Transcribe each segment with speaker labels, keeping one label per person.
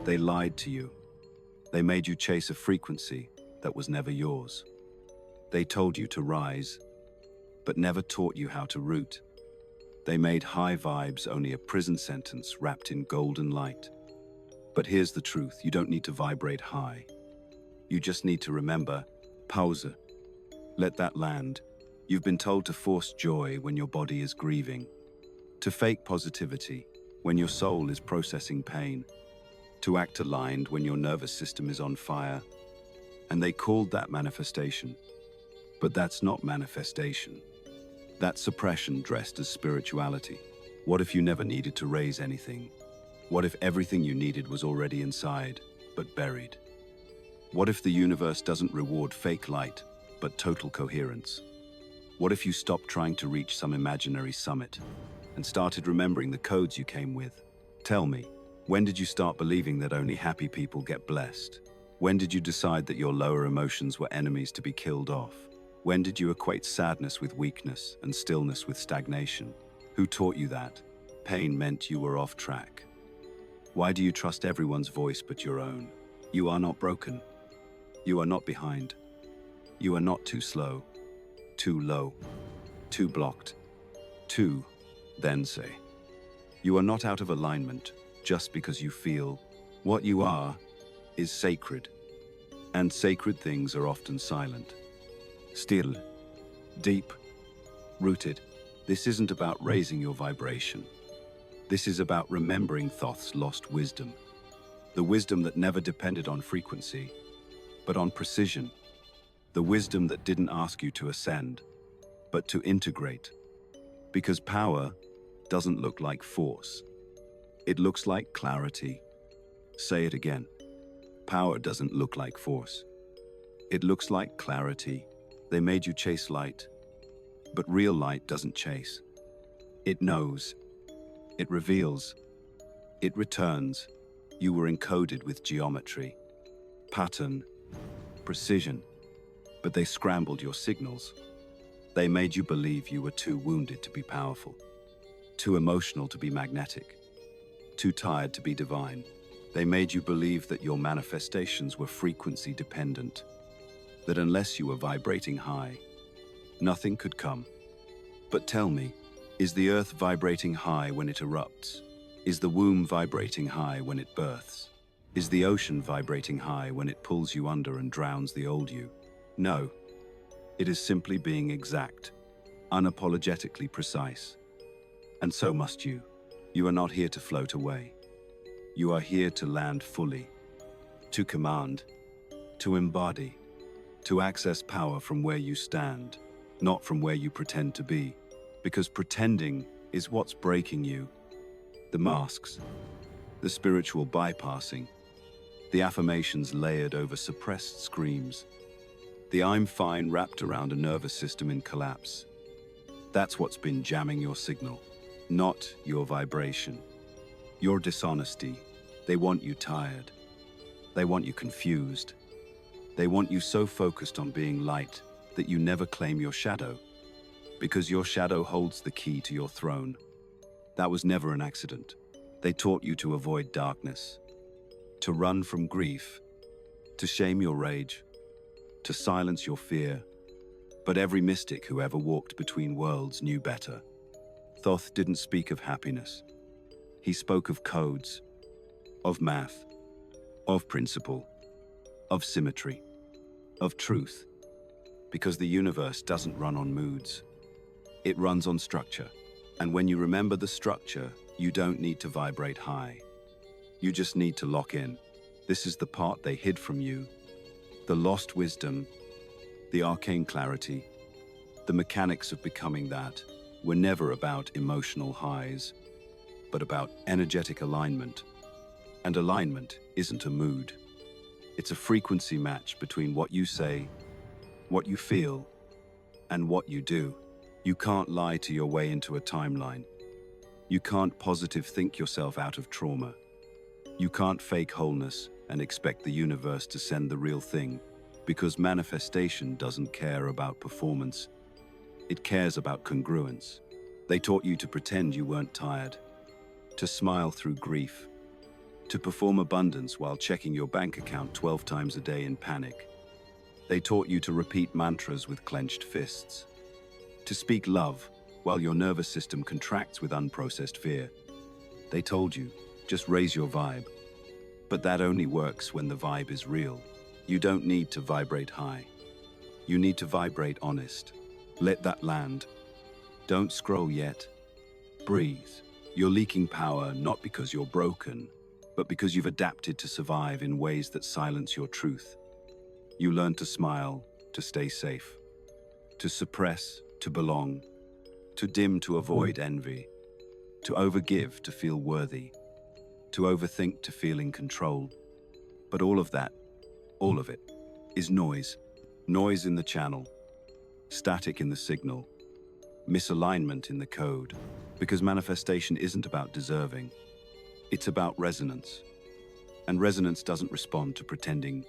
Speaker 1: They lied to you. They made you chase a frequency that was never yours. They told you to rise, but never taught you how to root. They made high vibes only a prison sentence wrapped in golden light. But here's the truth, you don't need to vibrate high. You just need to remember, pause. Let that land. You've been told to force joy when your body is grieving, to fake positivity when your soul is processing pain, to act aligned when your nervous system is on fire. And they called that manifestation. But that's not manifestation. That's suppression dressed as spirituality. What if you never needed to raise anything? What if everything you needed was already inside, but buried? What if the universe doesn't reward fake light, but total coherence? What if you stopped trying to reach some imaginary summit and started remembering the codes you came with? Tell me, when did you start believing that only happy people get blessed? When did you decide that your lower emotions were enemies to be killed off? When did you equate sadness with weakness and stillness with stagnation? Who taught you that? Pain meant you were off track. Why do you trust everyone's voice but your own? You are not broken. You are not behind. You are not too slow, too low, too blocked, too, then say. You are not out of alignment just because you feel. What you are is sacred, and sacred things are often silent. Still, deep, rooted. This isn't about raising your vibration. This is about remembering Thoth's lost wisdom. The wisdom that never depended on frequency, but on precision. The wisdom that didn't ask you to ascend, but to integrate. Because power doesn't look like force. It looks like clarity. Say it again. Power doesn't look like force. It looks like clarity. They made you chase light, but real light doesn't chase. It knows. It reveals. It returns. You were encoded with geometry, pattern, precision, but they scrambled your signals. They made you believe you were too wounded to be powerful, too emotional to be magnetic, too tired to be divine. They made you believe that your manifestations were frequency dependent, that unless you were vibrating high, nothing could come. But tell me, is the earth vibrating high when it erupts? Is the womb vibrating high when it births? Is the ocean vibrating high when it pulls you under and drowns the old you? No. It is simply being exact, unapologetically precise. And so must you. You are not here to float away. You are here to land fully, to command, to embody, to access power from where you stand, not from where you pretend to be. Because pretending is what's breaking you. The masks, the spiritual bypassing, the affirmations layered over suppressed screams, the I'm fine wrapped around a nervous system in collapse. That's what's been jamming your signal, not your vibration. Your dishonesty. They want you tired. They want you confused. They want you so focused on being light that you never claim your shadow. Because your shadow holds the key to your throne. That was never an accident. They taught you to avoid darkness, to run from grief, to shame your rage, to silence your fear. But every mystic who ever walked between worlds knew better. Thoth didn't speak of happiness. He spoke of codes, of math, of principle, of symmetry, of truth. Because the universe doesn't run on moods. It runs on structure. And when you remember the structure, you don't need to vibrate high. You just need to lock in. This is the part they hid from you. The lost wisdom, the arcane clarity, the mechanics of becoming that were never about emotional highs, but about energetic alignment. And alignment isn't a mood. It's a frequency match between what you say, what you feel, and what you do. You can't lie to your way into a timeline. You can't positive think yourself out of trauma. You can't fake wholeness and expect the universe to send the real thing, because manifestation doesn't care about performance. It cares about congruence. They taught you to pretend you weren't tired, to smile through grief, to perform abundance while checking your bank account 12 times a day in panic. They taught you to repeat mantras with clenched fists, to speak love while your nervous system contracts with unprocessed fear. They told you, just raise your vibe. But that only works when the vibe is real. You don't need to vibrate high. You need to vibrate honest. Let that land. Don't scroll yet. Breathe. You're leaking power not because you're broken, but because you've adapted to survive in ways that silence your truth. You learn to smile, to stay safe, to suppress, to belong, to dim to avoid envy, to overgive to feel worthy, to overthink to feel in control. But all of that, all of it, is noise. Noise in the channel, static in the signal, misalignment in the code. Because manifestation isn't about deserving, it's about resonance. And resonance doesn't respond to pretending,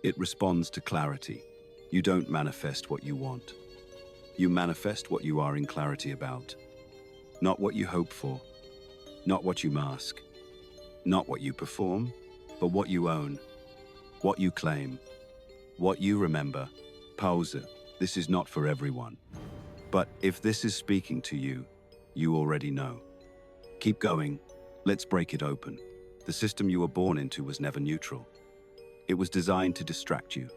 Speaker 1: it responds to clarity. You don't manifest what you want. You manifest what you are in clarity about. Not what you hope for, not what you mask, not what you perform, but what you own, what you claim, what you remember. Pause. This is not for everyone. But if this is speaking to you, you already know. Keep going. Let's break it open. The system you were born into was never neutral. It was designed to distract you,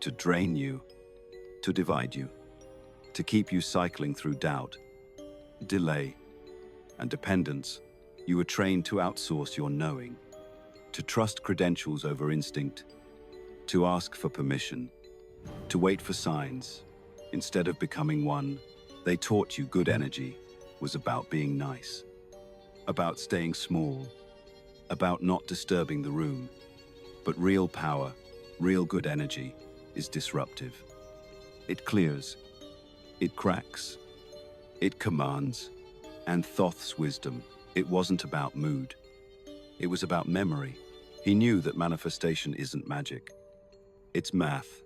Speaker 1: to drain you, to divide you, to keep you cycling through doubt, delay, and dependence. You were trained to outsource your knowing, to trust credentials over instinct, to ask for permission, to wait for signs. Instead of becoming one, they taught you good energy was about being nice, about staying small, about not disturbing the room. But real power, real good energy, is disruptive. It clears, it cracks, it commands. And Thoth's wisdom, it wasn't about mood. It was about memory. He knew that manifestation isn't magic. It's math.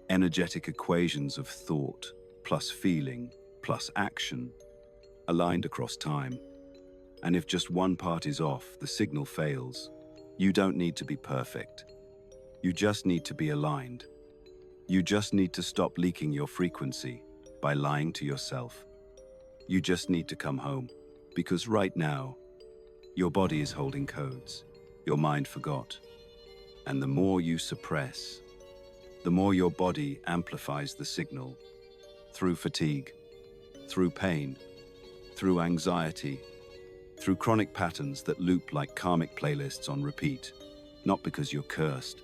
Speaker 1: Energetic equations of thought, plus feeling, plus action, aligned across time. And if just one part is off, the signal fails. You don't need to be perfect. You just need to be aligned. You just need to stop leaking your frequency by lying to yourself. You just need to come home. Because right now, your body is holding codes your mind forgot. And the more you suppress, the more your body amplifies the signal through fatigue, through pain, through anxiety, through chronic patterns that loop like karmic playlists on repeat, not because you're cursed,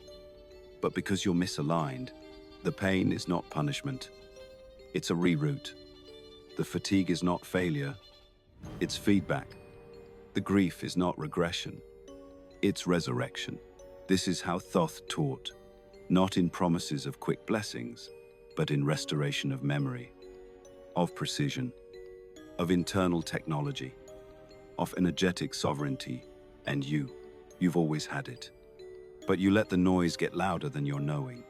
Speaker 1: but because you're misaligned. The pain is not punishment, it's a reroute. The fatigue is not failure, it's feedback. The grief is not regression, it's resurrection. This is how Thoth taught, not in promises of quick blessings, but in restoration of memory, of precision, of internal technology, of energetic sovereignty. And you've always had it. But you let the noise get louder than your knowing.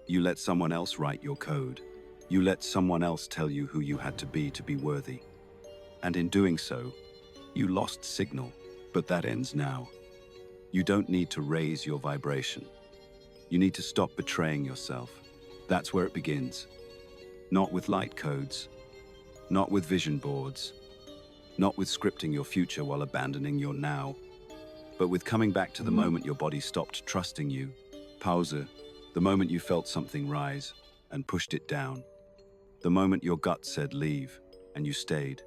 Speaker 1: You let someone else write your code. You let someone else tell you who you had to be worthy. And in doing so, you lost signal. But that ends now. You don't need to raise your vibration. You need to stop betraying yourself. That's where it begins. Not with light codes, not with vision boards, not with scripting your future while abandoning your now, but with coming back to the moment your body stopped trusting you. Pause. The moment you felt something rise and pushed it down. The moment your gut said leave and you stayed.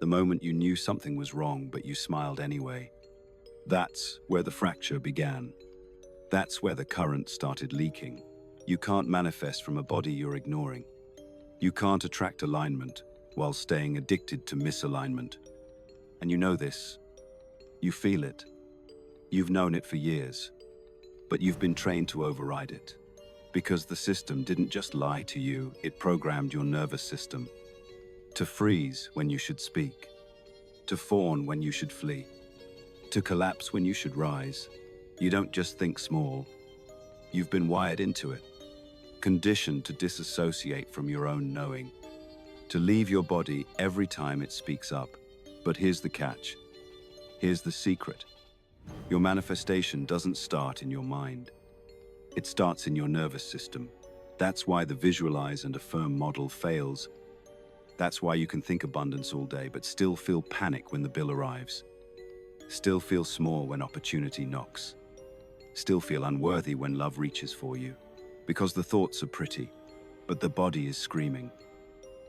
Speaker 1: The moment you knew something was wrong but you smiled anyway. That's where the fracture began. That's where the current started leaking. You can't manifest from a body you're ignoring. You can't attract alignment while staying addicted to misalignment. And you know this. You feel it. You've known it for years. But you've been trained to override it. Because the system didn't just lie to you, it programmed your nervous system to freeze when you should speak, to fawn when you should flee, to collapse when you should rise. You don't just think small. You've been wired into it, conditioned to disassociate from your own knowing, to leave your body every time it speaks up. But here's the catch. Here's the secret. Your manifestation doesn't start in your mind. It starts in your nervous system. That's why the visualize and affirm model fails. That's why you can think abundance all day, but still feel panic when the bill arrives. Still feel small when opportunity knocks. Still feel unworthy when love reaches for you. Because the thoughts are pretty, but the body is screaming.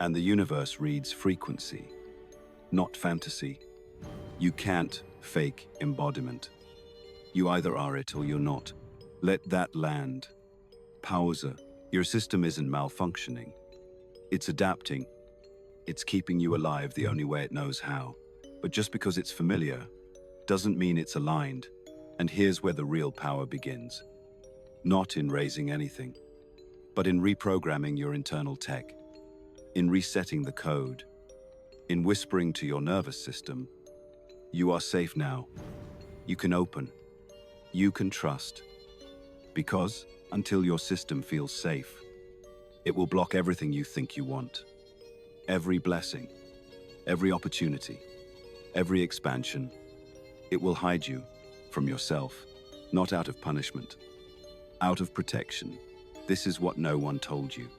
Speaker 1: And the universe reads frequency, not fantasy. You can't fake embodiment. You either are it or you're not. Let that land. Pause. Your system isn't malfunctioning. It's adapting. It's keeping you alive the only way it knows how. But just because it's familiar doesn't mean it's aligned. And here's where the real power begins. Not in raising anything, but in reprogramming your internal tech, in resetting the code, in whispering to your nervous system, you are safe now. You can open. You can trust. Because until your system feels safe, it will block everything you think you want. Every blessing, every opportunity, every expansion. It will hide you from yourself, not out of punishment, out of protection. This is what no one told you.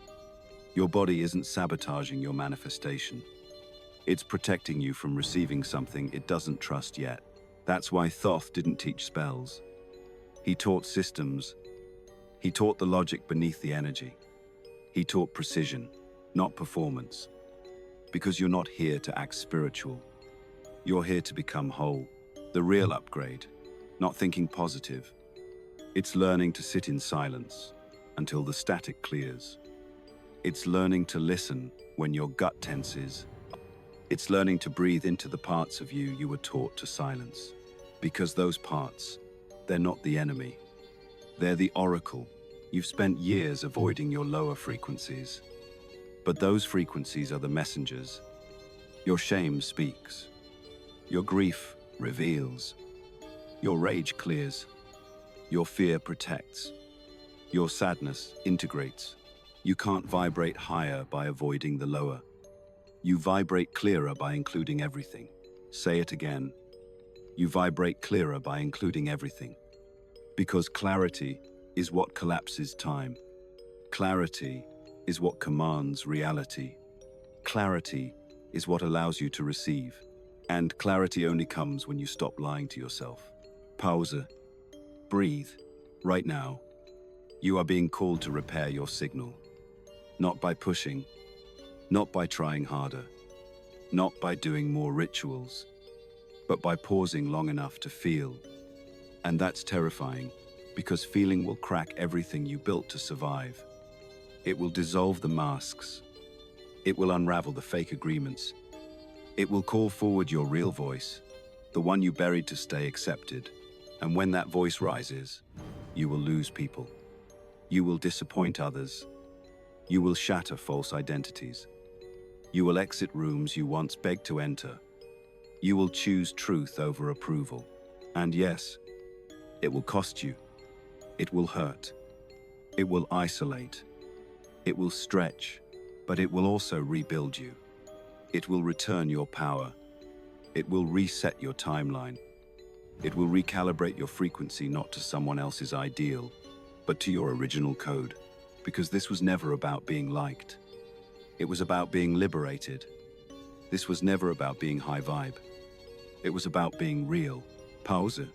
Speaker 1: Your body isn't sabotaging your manifestation. It's protecting you from receiving something it doesn't trust yet. That's why Thoth didn't teach spells. He taught systems. He taught the logic beneath the energy. He taught precision, not performance. Because you're not here to act spiritual. You're here to become whole. The real upgrade, not thinking positive. It's learning to sit in silence until the static clears. It's learning to listen when your gut tenses. It's learning to breathe into the parts of you were taught to silence. Because those parts, they're not the enemy. They're the oracle. You've spent years avoiding your lower frequencies. But those frequencies are the messengers. Your shame speaks. Your grief reveals. Your rage clears. Your fear protects. Your sadness integrates. You can't vibrate higher by avoiding the lower. You vibrate clearer by including everything. Say it again. You vibrate clearer by including everything. Because clarity is what collapses time. Clarity is what commands reality. Clarity is what allows you to receive. And clarity only comes when you stop lying to yourself. Pause. Breathe. Right now, you are being called to repair your signal. Not by pushing, not by trying harder, not by doing more rituals, but by pausing long enough to feel. And that's terrifying, because feeling will crack everything you built to survive. It will dissolve the masks. It will unravel the fake agreements. It will call forward your real voice, the one you buried to stay accepted. And when that voice rises, you will lose people. You will disappoint others. You will shatter false identities. You will exit rooms you once begged to enter. You will choose truth over approval. And yes, it will cost you. It will hurt. It will isolate. It will stretch, but it will also rebuild you. It will return your power. It will reset your timeline. It will recalibrate your frequency not to someone else's ideal, but to your original code. Because this was never about being liked. It was about being liberated. This was never about being high vibe. It was about being real. Pause.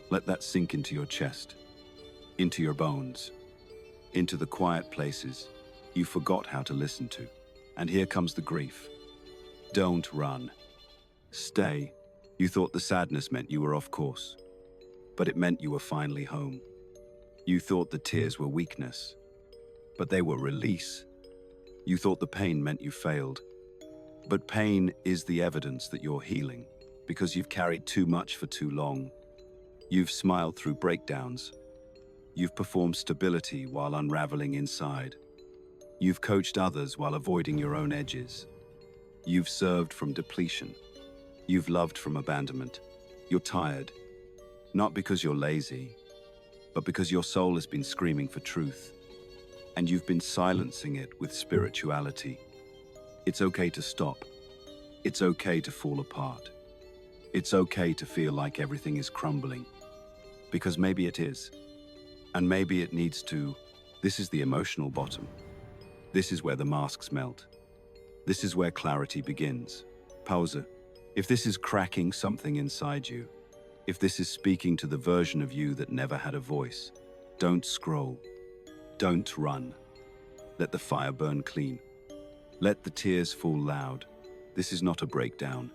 Speaker 1: Let that sink into your chest, into your bones, into the quiet places you forgot how to listen to. And here comes the grief. Don't run. Stay. You thought the sadness meant you were off course, but it meant you were finally home. You thought the tears were weakness, but they were release. You thought the pain meant you failed, but pain is the evidence that you're healing, because you've carried too much for too long. You've smiled through breakdowns. You've performed stability while unraveling inside. You've coached others while avoiding your own edges. You've served from depletion. You've loved from abandonment. You're tired, not because you're lazy, but because your soul has been screaming for truth, and you've been silencing it with spirituality. It's okay to stop. It's okay to fall apart. It's okay to feel like everything is crumbling. Because maybe it is. And maybe it needs to. This is the emotional bottom. This is where the masks melt. This is where clarity begins. Pause. If this is cracking something inside you, if this is speaking to the version of you that never had a voice, don't scroll. Don't run. Let the fire burn clean. Let the tears fall loud. This is not a breakdown.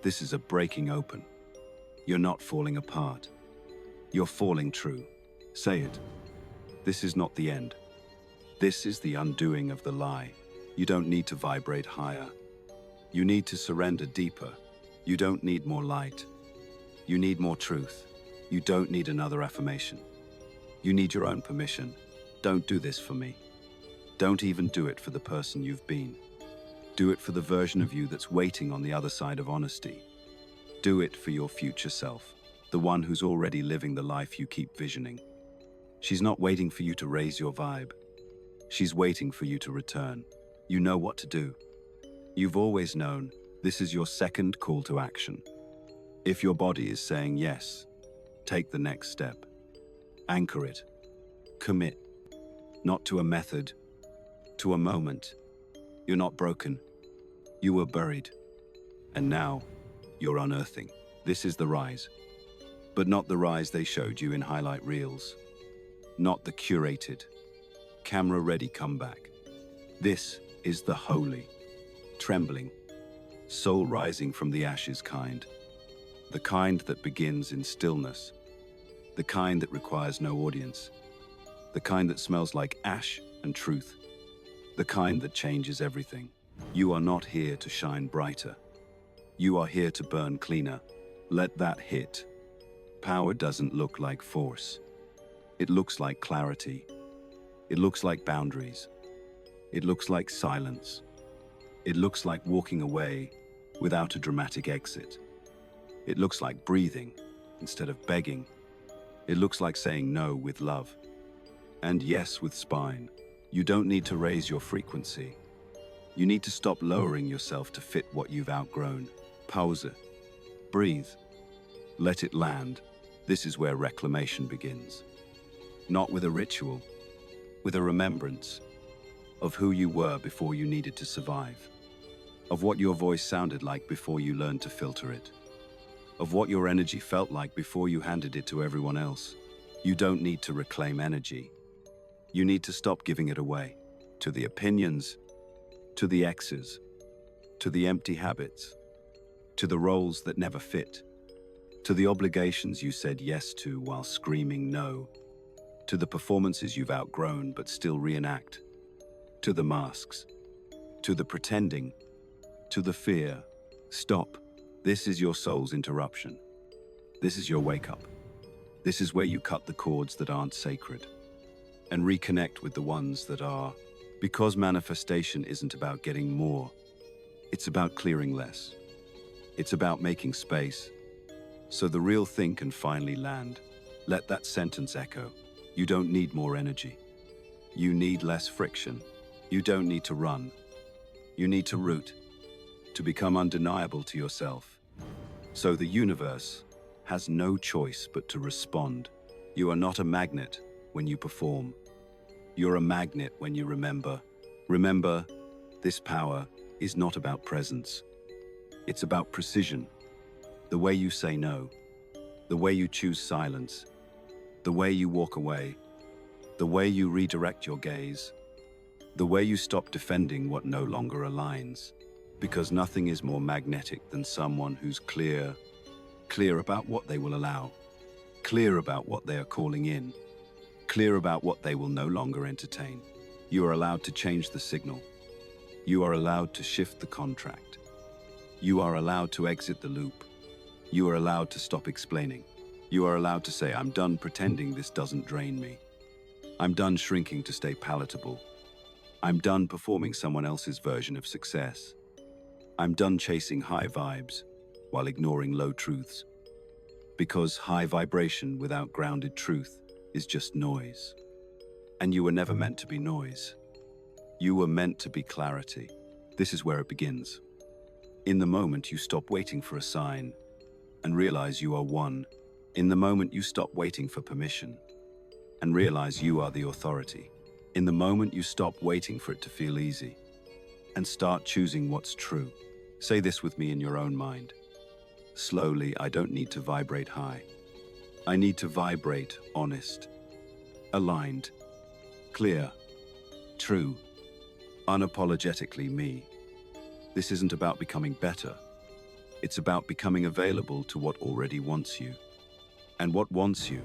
Speaker 1: This is a breaking open. You're not falling apart. You're falling true. Say it. This is not the end. This is the undoing of the lie. You don't need to vibrate higher. You need to surrender deeper. You don't need more light. You need more truth. You don't need another affirmation. You need your own permission. Don't do this for me. Don't even do it for the person you've been. Do it for the version of you that's waiting on the other side of honesty. Do it for your future self, the one who's already living the life you keep visioning. She's not waiting for you to raise your vibe. She's waiting for you to return. You know what to do. You've always known. This is your second call to action. If your body is saying yes, take the next step. Anchor it. Commit. Not to a method, to a moment. You're not broken. You were buried. And now, you're unearthing. This is the rise. But not the rise they showed you in highlight reels. Not the curated, camera-ready comeback. This is the holy, trembling, soul rising from the ashes kind. The kind that begins in stillness. The kind that requires no audience. The kind that smells like ash and truth. The kind that changes everything. You are not here to shine brighter. You are here to burn cleaner. Let that hit. Power doesn't look like force. It looks like clarity. It looks like boundaries. It looks like silence. It looks like walking away without a dramatic exit. It looks like breathing instead of begging. It looks like saying no with love. And yes with spine. You don't need to raise your frequency. You need to stop lowering yourself to fit what you've outgrown. Pause. Breathe. Let it land. This is where reclamation begins. Not with a ritual, with a remembrance of who you were before you needed to survive, of what your voice sounded like before you learned to filter it, of what your energy felt like before you handed it to everyone else. You don't need to reclaim energy. You need to stop giving it away to the opinions, to the exes, to the empty habits, to the roles that never fit, to the obligations you said yes to while screaming no, to the performances you've outgrown but still reenact, to the masks, to the pretending, to the fear. Stop. This is your soul's interruption. This is your wake-up. This is where you cut the cords that aren't sacred and reconnect with the ones that are. Because manifestation isn't about getting more. It's about clearing less. It's about making space so the real thing can finally land. Let that sentence echo. You don't need more energy. You need less friction. You don't need to run. You need to root, to become undeniable to yourself. So the universe has no choice but to respond. You are not a magnet when you perform. You're a magnet when you remember. Remember, this power is not about presence. It's about precision. The way you say no, the way you choose silence, the way you walk away, the way you redirect your gaze, the way you stop defending what no longer aligns. Because nothing is more magnetic than someone who's clear about what they will allow, clear about what they are calling in, clear about what they will no longer entertain. You are allowed to change the signal. You are allowed to shift the contract. You are allowed to exit the loop. You are allowed to stop explaining. You are allowed to say, I'm done pretending this doesn't drain me. I'm done shrinking to stay palatable. I'm done performing someone else's version of success. I'm done chasing high vibes while ignoring low truths. Because high vibration without grounded truth is just noise. And you were never meant to be noise. You were meant to be clarity. This is where it begins. In the moment you stop waiting for a sign and realize you are one In the moment you stop waiting for permission and realize you are the authority. In the moment you stop waiting for it to feel easy and start choosing what's true. Say this with me in your own mind. Slowly, I don't need to vibrate high. I need to vibrate honest, aligned, clear, true, unapologetically me. This isn't about becoming better. It's about becoming available to what already wants you. And what wants you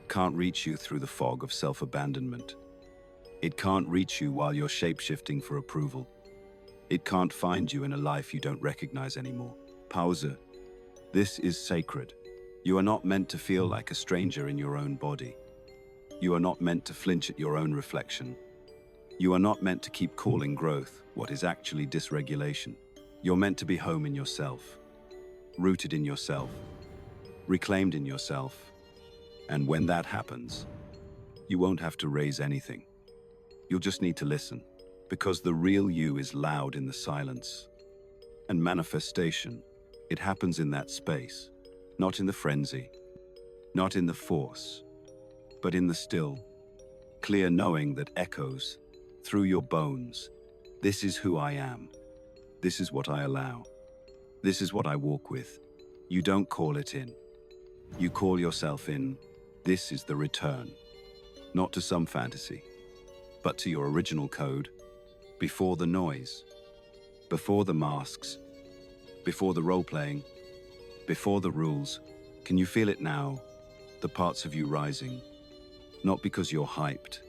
Speaker 1: can't reach you through the fog of self-abandonment. It can't reach you while you're shape-shifting for approval. It can't find you in a life you don't recognize anymore. Pause. This is sacred. You are not meant to feel like a stranger in your own body. You are not meant to flinch at your own reflection. You are not meant to keep calling growth what is actually dysregulation. You're meant to be home in yourself, rooted in yourself, reclaimed in yourself. And when that happens, you won't have to raise anything. You'll just need to listen, because the real you is loud in the silence. And manifestation, it happens in that space, not in the frenzy, not in the force, but in the still, clear knowing that echoes through your bones. This is who I am. This is what I allow. This is what I walk with. You don't call it in. You call yourself in. This is the return, not to some fantasy, but to your original code, before the noise, before the masks, before the role-playing, before the rules. Can you feel it now, the parts of you rising? Not because you're hyped,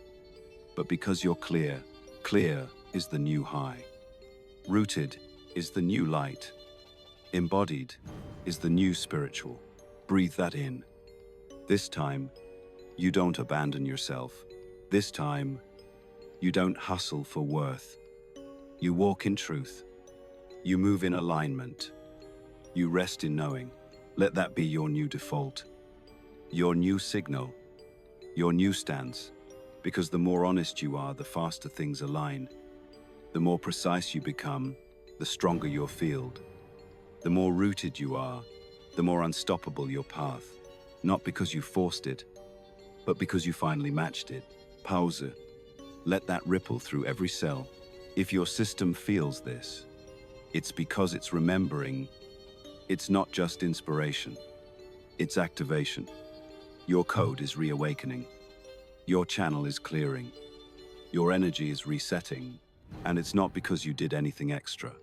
Speaker 1: but because you're clear. Clear is the new high. Rooted is the new light. Embodied is the new spiritual. Breathe that in. This time, you don't abandon yourself. This time, you don't hustle for worth. You walk in truth. You move in alignment. You rest in knowing. Let that be your new default, your new signal, your new stance. Because the more honest you are, the faster things align. The more precise you become, the stronger your field. The more rooted you are, the more unstoppable your path. Not because you forced it, but because you finally matched it. Pause. Let that ripple through every cell. If your system feels this, it's because it's remembering. It's not just inspiration, it's activation. Your code is reawakening. Your channel is clearing. Your energy is resetting. And it's not because you did anything extra.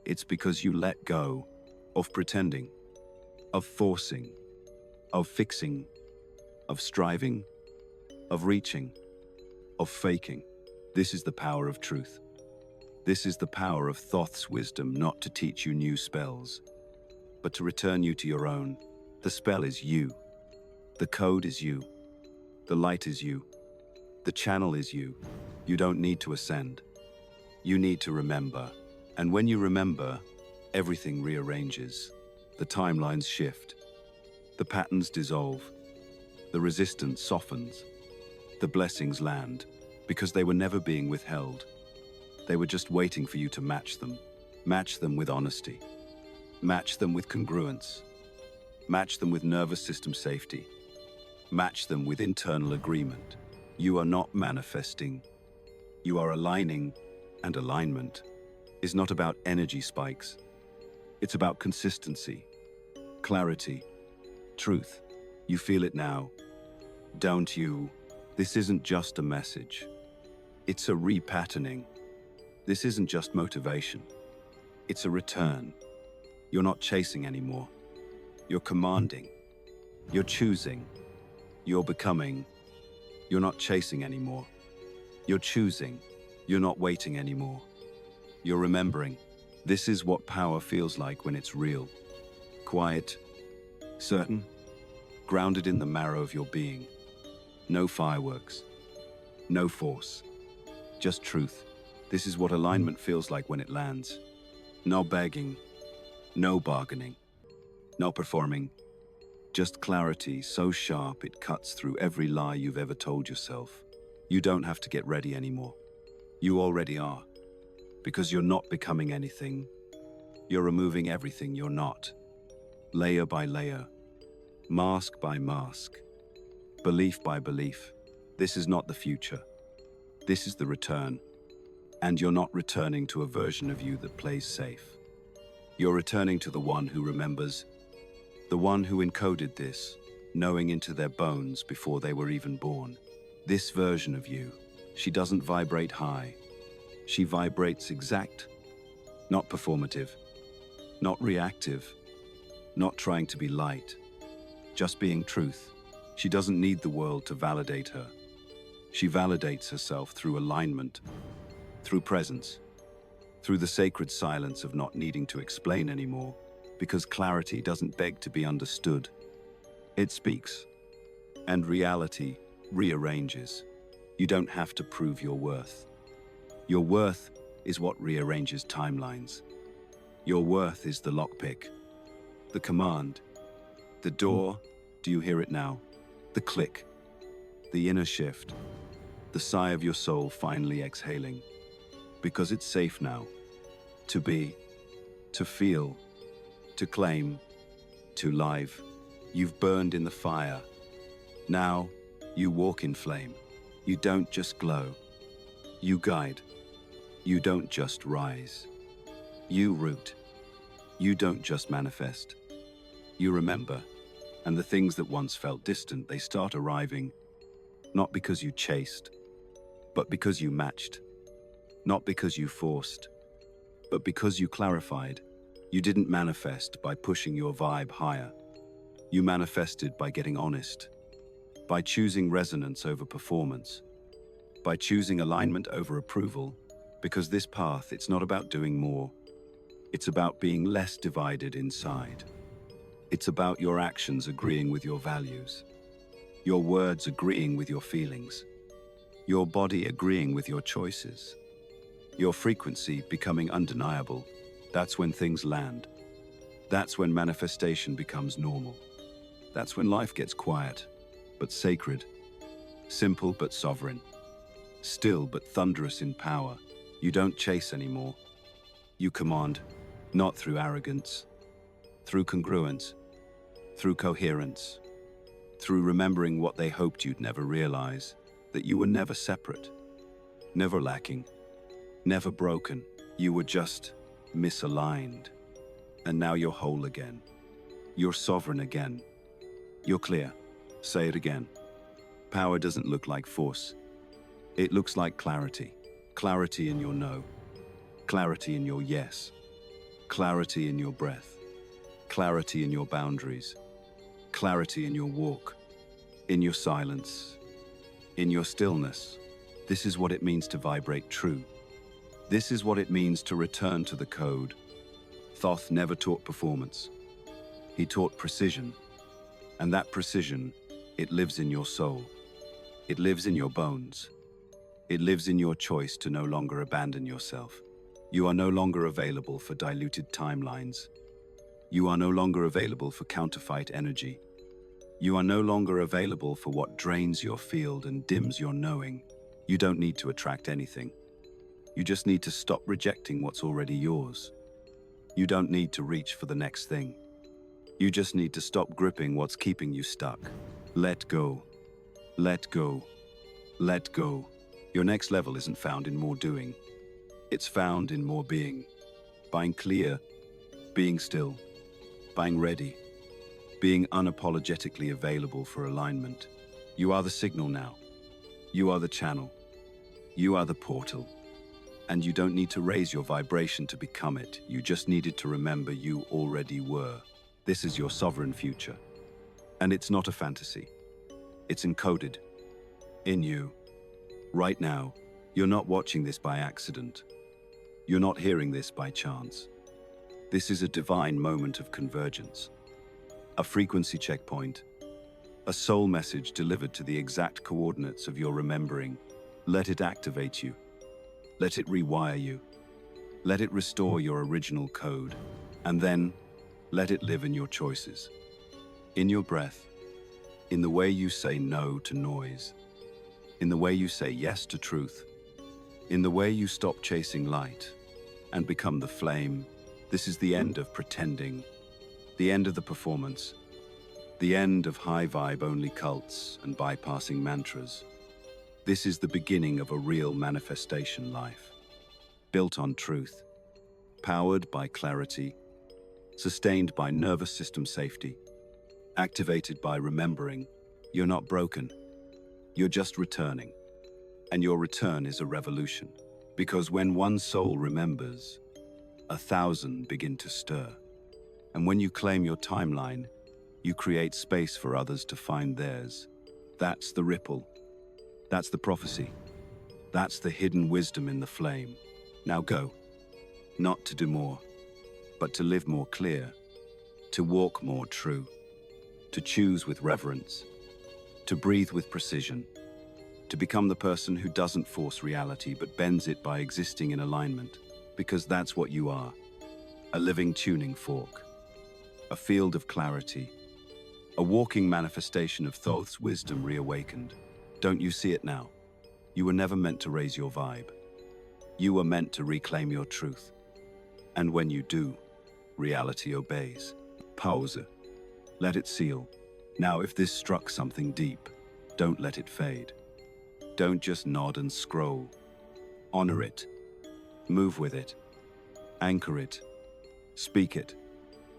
Speaker 1: It's because you let go of pretending, of forcing, of fixing, of striving, of reaching, of faking. This is the power of truth. This is the power of Thoth's wisdom, not to teach you new spells, but to return you to your own. The spell is you. The code is you. The light is you. The channel is you. You don't need to ascend. You need to remember. And when you remember, everything rearranges. The timelines shift. The patterns dissolve. The resistance softens. The blessings land, because they were never being withheld. They were just waiting for you to match them. Match them with honesty. Match them with congruence. Match them with nervous system safety. Match them with internal agreement. You are not manifesting. You are aligning, and alignment is not about energy spikes. It's about consistency, clarity, truth. You feel it now, don't you? This isn't just a message. It's a repatterning. This isn't just motivation. It's a return. You're not chasing anymore. You're commanding. You're choosing. You're becoming. You're not chasing anymore. You're choosing. You're not waiting anymore. You're remembering. This is what power feels like when it's real. Quiet, certain, grounded in the marrow of your being. No fireworks. No force. Just truth. This is what alignment feels like when it lands. No begging. No bargaining. No performing. Just clarity so sharp it cuts through every lie you've ever told yourself. You don't have to get ready anymore. You already are. Because you're not becoming anything. You're removing everything you're not. Layer by layer. mask by mask, belief by belief. This is not the future. This is the return. And you're not returning to a version of you that plays safe. You're returning to the one who remembers, the one who encoded this, knowing into their bones before they were even born. This version of you, she doesn't vibrate high. She vibrates exact, not performative, not reactive, not trying to be light, just being truth. She doesn't need the world to validate her. She validates herself through alignment, through presence, through the sacred silence of not needing to explain anymore, because clarity doesn't beg to be understood. It speaks, and reality rearranges. You don't have to prove your worth. Your worth is what rearranges timelines. Your worth is the lockpick, the command, the door, do you hear it now? The click, the inner shift, the sigh of your soul finally exhaling. Because it's safe now, to be, to feel, to claim, to live. You've burned in the fire. Now, you walk in flame. You don't just glow. You guide. You don't just rise. You root. You don't just manifest. You remember. And the things that once felt distant, they start arriving, not because you chased, but because you matched. Not because you forced, but because you clarified. You didn't manifest by pushing your vibe higher. You manifested by getting honest, by choosing resonance over performance, by choosing alignment over approval, because this path, it's not about doing more. It's about being less divided inside. It's about your actions agreeing with your values, your words agreeing with your feelings, your body agreeing with your choices, your frequency becoming undeniable. That's when things land. That's when manifestation becomes normal. That's when life gets quiet, but sacred, simple but sovereign, still but thunderous in power. You don't chase anymore. You command, not through arrogance, through congruence, through coherence, through remembering what they hoped you'd never realize, that you were never separate, never lacking, never broken. You were just misaligned. And now you're whole again. You're sovereign again. You're clear. Say it again. Power doesn't look like force. It looks like clarity. Clarity in your no. Clarity in your yes. Clarity in your breath. Clarity in your boundaries. Clarity in your walk. In your silence. In your stillness. This is what it means to vibrate true. This is what it means to return to the code. Thoth never taught performance. He taught precision. And that precision, it lives in your soul. It lives in your bones. It lives in your choice to no longer abandon yourself. You are no longer available for diluted timelines. You are no longer available for counterfeit energy. You are no longer available for what drains your field and dims your knowing. You don't need to attract anything. You just need to stop rejecting what's already yours. You don't need to reach for the next thing. You just need to stop gripping what's keeping you stuck. Let go. Let go. Let go. Your next level isn't found in more doing. It's found in more being. Being clear, being still, being ready, being unapologetically available for alignment. You are the signal now. You are the channel. You are the portal. And you don't need to raise your vibration to become it. You just needed to remember you already were. This is your sovereign future. And it's not a fantasy. It's encoded in you. Right now, you're not watching this by accident. You're not hearing this by chance. This is a divine moment of convergence. A frequency checkpoint. A soul message delivered to the exact coordinates of your remembering. Let it activate you. Let it rewire you. Let it restore your original code. And then, let it live in your choices. In your breath. In the way you say no to noise. In the way you say yes to truth. In the way you stop chasing light and become the flame. This is the end of pretending. The end of the performance. The end of high vibe only cults and bypassing mantras. This is the beginning of a real manifestation life, built on truth, powered by clarity, sustained by nervous system safety, activated by remembering you're not broken, you're just returning. And your return is a revolution, because when one soul remembers, 1,000 begin to stir. And when you claim your timeline, you create space for others to find theirs. That's the ripple. That's the prophecy. That's the hidden wisdom in the flame. Now go. Not to do more, but to live more clear, to walk more true, to choose with reverence, to breathe with precision, to become the person who doesn't force reality but bends it by existing in alignment, because that's what you are. A living tuning fork, a field of clarity, a walking manifestation of Thoth's wisdom reawakened. Don't you see it now? You were never meant to raise your vibe. You were meant to reclaim your truth. And when you do, reality obeys. Pause. Let it seal. Now, if this struck something deep, don't let it fade. Don't just nod and scroll. Honor it. Move with it. Anchor it. Speak it.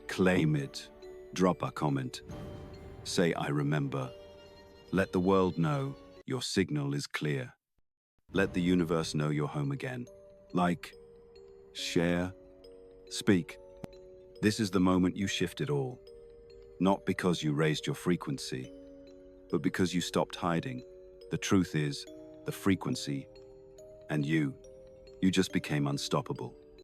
Speaker 1: Claim it. Drop a comment. Say, I remember. Let the world know your signal is clear. Let the universe know you're home again. Like, share, speak. This is the moment you shift it all. Not because you raised your frequency, but because you stopped hiding. The truth is, the frequency, and you just became unstoppable.